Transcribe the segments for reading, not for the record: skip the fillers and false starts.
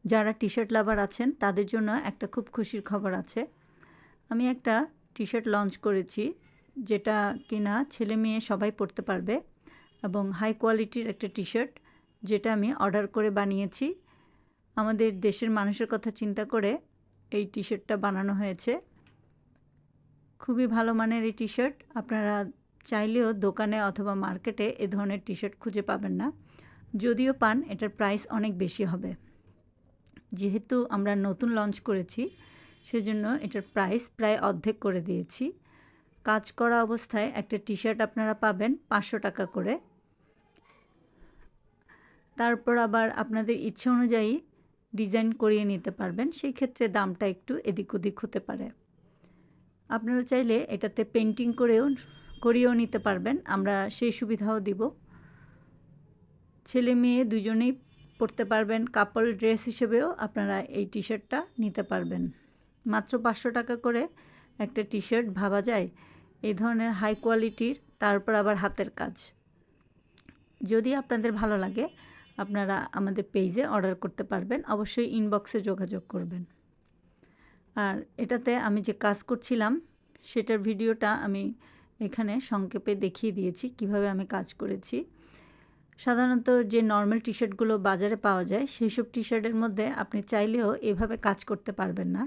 যারা T shirt লাভার আছেন তাদের জন্য একটা খুব খুশির খবর আছে। আমি একটা টি শার্ট লঞ্চ করেছি যেটা কিনা ছেলে মেয়ে সবাই পরতে পারবে এবং হাই কোয়ালিটির একটা টি শার্ট যেটা আমি অর্ডার করে বানিয়েছি। আমাদের দেশের মানুষের কথা চিন্তা করে এই টি শার্টটা বানানো হয়েছে। খুবই ভালো মানের এই টি শার্ট, আপনারা চাইলেও দোকানে অথবা মার্কেটে এ ধরনের টি শার্ট খুঁজে পাবেন না। যদিও পান, এটার প্রাইস অনেক বেশি হবে। যেহেতু আমরা নতুন লঞ্চ করেছি সেজন্য এটার প্রাইস প্রায় অর্ধেক করে দিয়েছি। কাজ করা অবস্থায় একটা টি শার্ট আপনারা পাবেন 500 টাকা করে। তারপর আবার আপনাদের ইচ্ছে অনুযায়ী ডিজাইন করিয়ে নিতে পারবেন, সেই ক্ষেত্রে দামটা একটু এদিক ওদিক হতে পারে। আপনারা চাইলে এটাতে পেন্টিং করিয়েও নিতে পারবেন, আমরা সেই সুবিধাও দিব। ছেলে মেয়ে দুজনেই পরতে পারবেন, কাপল ড্রেস হিসেবেও আপনারা এই টি শার্টটা নিতে পারবেন। মাত্র 500 টাকা করে একটা টি শার্ট, ভাবা যায় এই ধরনের হাই কোয়ালিটির, তারপর আবার হাতের কাজ। যদি আপনাদের ভালো লাগে আপনারা আমাদের পেজে অর্ডার করতে পারবেন, অবশ্যই ইনবক্সে যোগাযোগ করবেন। আর এটাতে আমি যে কাজ করছিলাম সেটার ভিডিওটা আমি এখানে সংক্ষেপে দেখিয়ে দিয়েছি কিভাবে আমি কাজ করেছি। সাধারণত যে নর্মাল টি শার্টগুলো বাজারে পাওয়া যায় সেই সব টি শার্টের মধ্যে আপনি চাইলেও এভাবে কাজ করতে পারবেন না,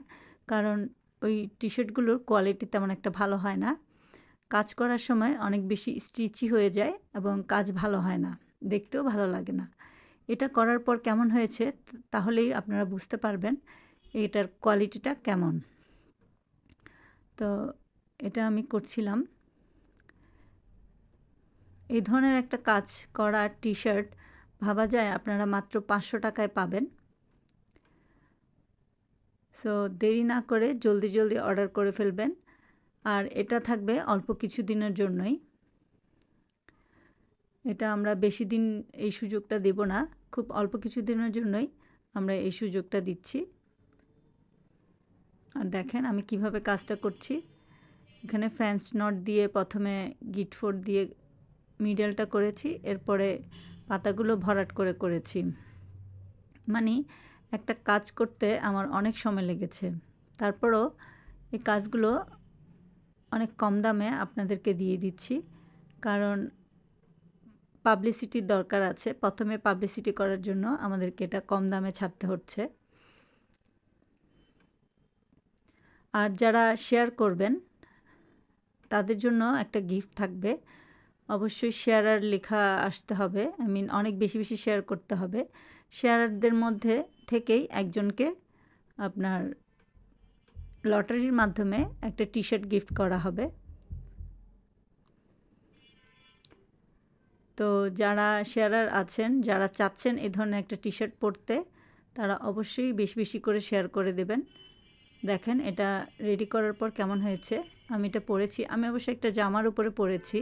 কারণ ওই টি শার্টগুলোর কোয়ালিটি তেমন একটা ভালো হয় না। কাজ করার সময় অনেক বেশি স্টিচি হয়ে যায় এবং কাজ ভালো হয় না, দেখতেও ভালো লাগে না। এটা করার পর কেমন হয়েছে তাহলেই আপনারা বুঝতে পারবেন এটার কোয়ালিটিটা কেমন। তো এটা আমি করছিলাম। এই ধরনের একটা কাজ করা টি শার্ট ভাবা যায় আপনারা মাত্র 500 টাকায় পাবেন। সো দেরি না করে জলদি জলদি অর্ডার করে ফেলবেন। আর এটা থাকবে অল্প কিছু দিনের জন্যই, এটা আমরা বেশি দিন এই সুযোগটা দেব না, খুব অল্প কিছু দিনের জন্যই আমরা এই সুযোগটা দিচ্ছি। আর দেখেন আমি কিভাবে কাজটা করছি। এখানে ফ্রেঞ্চ নট দিয়ে প্রথমে গিট ফোর দিয়ে মিডলটা করেছি, এরপরে পাতাগুলো ভরাট করে করেছি। মানে একটা কাজ করতে আমার অনেক সময় লেগেছে, তারপরও এই কাজগুলো অনেক কম দামে আপনাদেরকে দিয়ে দিচ্ছি, কারণ পাবলিসিটির দরকার আছে। প্রথমে পাবলিসিটি করার জন্য আমাদেরকে এটা কম দামে ছাড়তে হচ্ছে। আর যারা শেয়ার করবেন তাদের জন্য একটা গিফট থাকবে। অবশ্যই শেয়ারার লেখা আসতে হবে, অনেক বেশি বেশি শেয়ার করতে হবে। শেয়ারারদের মধ্যে থেকেই একজনকে আপনার লটারির মাধ্যমে একটা টি শার্ট গিফট করা হবে। তো যারা শেয়ারার আছেন, যারা চাচ্ছেন এই ধরনের একটা টি শার্ট পরতে, তারা অবশ্যই বেশি বেশি করে শেয়ার করে দেবেন। দেখেন এটা রেডি করার পর কেমন হয়েছে। আমি এটা পরেছি, আমি অবশ্যই একটা জামার উপরে পরেছি।